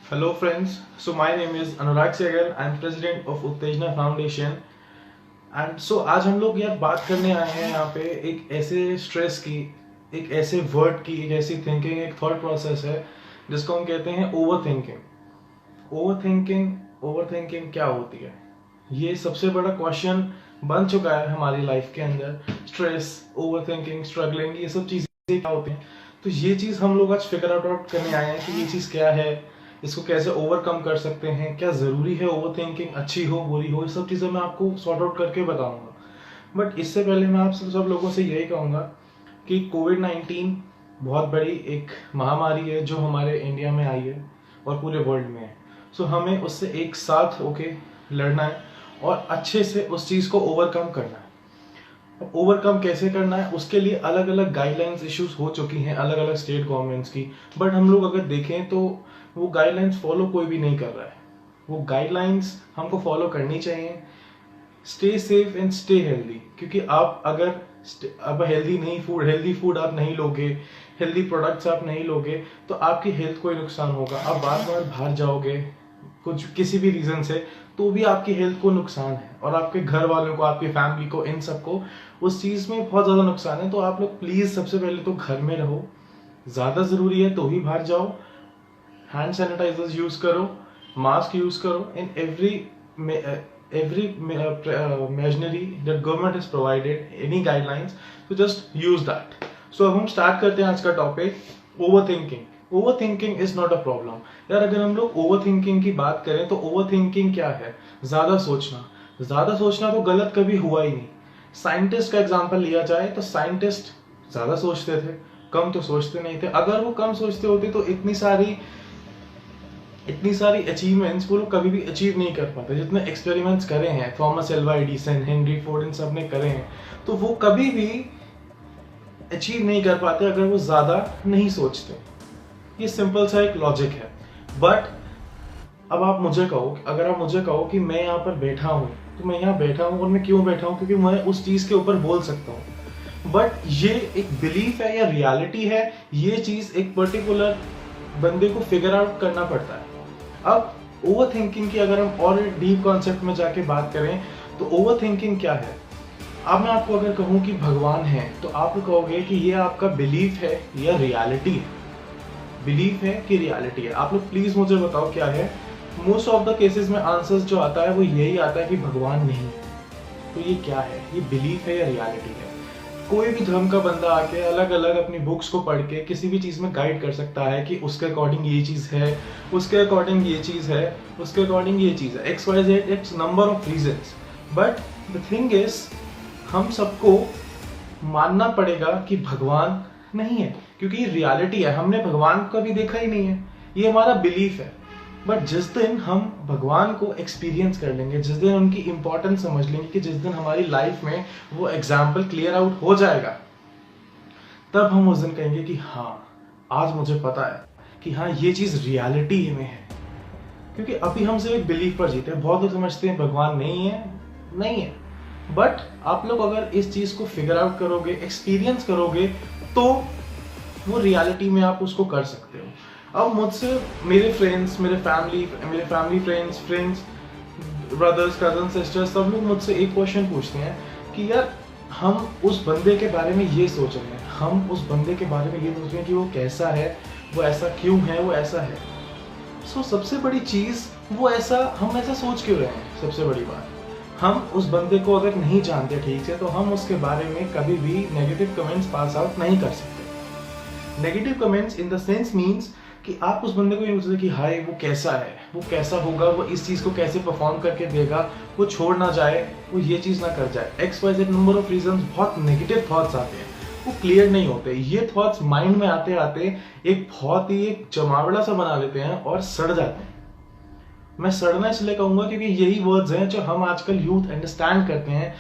Hello friends, so my name is Anurag Segal. I am president of Uttejna Foundation. And so आज हम लोग यार बात करने आए हैं यहाँ पे एक ऐसे स्ट्रेस की, एक ऐसे वर्ड की, एक ऐसी थिंकिंग, एक थॉट प्रोसेस है जिसको हम कहते हैं ओवर थिंकिंग। ओवर थिंकिंग क्या होती है? ये सबसे बड़ा क्वेश्चन बन चुका है हमारी लाइफ के अंदर। स्ट्रेस, ओवर थिंकिंग, स्ट्रगलिंग, ये सब चीजें क्या होती हैं? तो ये चीज हम लोग आज फिगर आउट करने आए हैं कि ये चीज क्या है, इसको कैसे ओवरकम कर सकते हैं, क्या जरूरी है ओवर थिंकिंग, अच्छी हो बुरी हो, ये सब चीजें मैं आपको सॉर्ट आउट करके बताऊंगा। बट इससे पहले मैं आप सब लोगों से यही कहूंगा कि कोविड-19 बहुत बड़ी एक महामारी है जो हमारे इंडिया में आई है और पूरे वर्ल्ड में है। सो हमें उससे एक साथ होके लड़ना है और अच्छे से उस चीज को ओवरकम करना है। ओवरकम कैसे करना है उसके लिए अलग अलग गाइडलाइंस इश्यूज हो चुकी हैं अलग अलग स्टेट गवर्नमेंट्स की। बट हम लोग अगर देखें तो वो गाइडलाइंस फॉलो कोई भी नहीं कर रहा है। वो गाइडलाइंस हमको फॉलो करनी चाहिए। Stay safe and stay healthy, क्योंकि आप अगर अब हेल्दी फूड आप नहीं लोगे, हेल्दी प्रोडक्ट्स आप नहीं लोगे तो आपकी हेल्थ को ही नुकसान होगा। आप बार बार बाहर जाओगे कुछ किसी भी रीजन से तो भी आपकी हेल्थ को नुकसान है और आपके घर वालों को, आपकी फैमिली को, इन सबको उस चीज में बहुत ज्यादा नुकसान है। तो आप लोग प्लीज सबसे पहले तो घर में रहो, ज्यादा जरूरी है तो ही बाहर जाओ, हैंड सैनिटाइजर्स यूज करो, मास्क यूज करो, इन every machinery that government has provided, any guidelines, so just use that. So अब हम स्टार्ट करते हैं आज का topic, overthinking. Overthinking is not a problem. यार अगर हम लोग ओवरथिंकिंग की बात करें तो ओवरथिंकिंग क्या है? ज्यादा सोचना। ज्यादा सोचना तो गलत कभी हुआ ही नहीं। साइंटिस्ट का एग्जांपल लिया जाए तो साइंटिस्ट ज्यादा सोचते थे, कम तो सोचते नहीं थे। अगर वो कम सोचते होते तो इतनी सारी अचीवमेंट्स वो लोग कभी भी अचीव नहीं कर पाते। जितने एक्सपेरिमेंट्स करे हैं Thomas Alva Edison, Henry Ford, इन सब ने करे हैं, तो वो कभी भी अचीव नहीं कर पाते अगर वो ज्यादा नहीं सोचते। ये सिंपल सा एक लॉजिक है। बट अब आप मुझे कहो, अगर आप मुझे कहो कि मैं यहाँ पर बैठा हूँ, तो मैं यहाँ बैठा हूँ और मैं क्यों बैठा हूँ? क्योंकि मैं उस चीज के ऊपर बोल सकता हूँ। बट ये एक बिलीफ है या रियलिटी है, ये चीज एक पर्टिकुलर बंदे को फिगर आउट करना पड़ता है। अब ओवर थिंकिंग की अगर हम और डीप कॉन्सेप्ट में जाके बात करें तो ओवर थिंकिंग क्या है? अब मैं आपको अगर कहूं कि भगवान है तो आप कहोगे कि ये आपका बिलीफ है या रियलिटी है? बिलीफ है कि रियलिटी है? आप लोग प्लीज मुझे बताओ क्या है। मोस्ट ऑफ द केसेस में आंसर्स जो आता है वो यही आता है कि भगवान नहीं है। तो ये क्या है? ये बिलीफ है या रियलिटी है? कोई भी धर्म का बंदा आके अलग अलग अपनी बुक्स को पढ़ के किसी भी चीज में गाइड कर सकता है कि उसके अकॉर्डिंग ये चीज है, उसके अकॉर्डिंग ये चीज है, उसके अकॉर्डिंग ये चीज है, XYZ, it's number of reasons. But the thing is हम सबको मानना पड़ेगा कि भगवान नहीं है, क्योंकि ये रियलिटी है। हमने भगवान को कभी देखा ही नहीं है, ये हमारा बिलीफ है। बट जिस दिन हम भगवान को एक्सपीरियंस कर लेंगे, जिस दिन उनकी इंपॉर्टेंस समझ लेंगे, कि जिस दिन हमारी लाइफ में वो एग्जाम्पल क्लियर आउट हो जाएगा, तब हम उस दिन कहेंगे कि हाँ, आज मुझे पता है कि हाँ ये चीज रियलिटी में है। क्योंकि अभी हम सिर्फ एक बिलीफ पर जीते हैं। बहुत लोग समझते हैं भगवान नहीं है। बट आप लोग अगर इस चीज को फिगर आउट करोगे, एक्सपीरियंस करोगे, तो वो रियलिटी में आप उसको कर सकते हो। अब मुझसे मेरे फ्रेंड्स, मेरे family friends, brothers, cousin, sisters, सब लोग मुझसे एक क्वेश्चन पूछते हैं कि यार हम उस बंदे के बारे में ये सोच रहे हैं, हम उस बंदे के बारे में ये सोच रहे हैं कि वो कैसा है, वो ऐसा क्यों है, वो ऐसा है। सो सबसे बड़ी चीज हम ऐसा सोच क्यों रहे हैं? सबसे बड़ी बात, हम उस बंदे को अगर नहीं जानते ठीक से तो हम उसके बारे में कभी भी नेगेटिव कमेंट्स पास आउट नहीं कर सकते। Negative comments in the sense means कि आप उस बंदे को ये सोचते कि हाय वो कैसा है, वो कैसा होगा, वो इस चीज को कैसे परफॉर्म करके देगा, वो छोड़ ना जाए, वो ये चीज ना कर जाए, XYZ नंबर ऑफ रीजंस। बहुत नेगेटिव थॉट्स आते हैं, वो क्लियर नहीं होते। ये थॉट्स माइंड में आते आते एक बहुत ही एक जमावड़ा सा बना लेते हैं और सड़ जाते हैं। मैं सड़ना इसलिए कहूंगा क्योंकि यही वर्ड्स हैं जो हम आजकल यूथ अंडरस्टैंड करते हैं।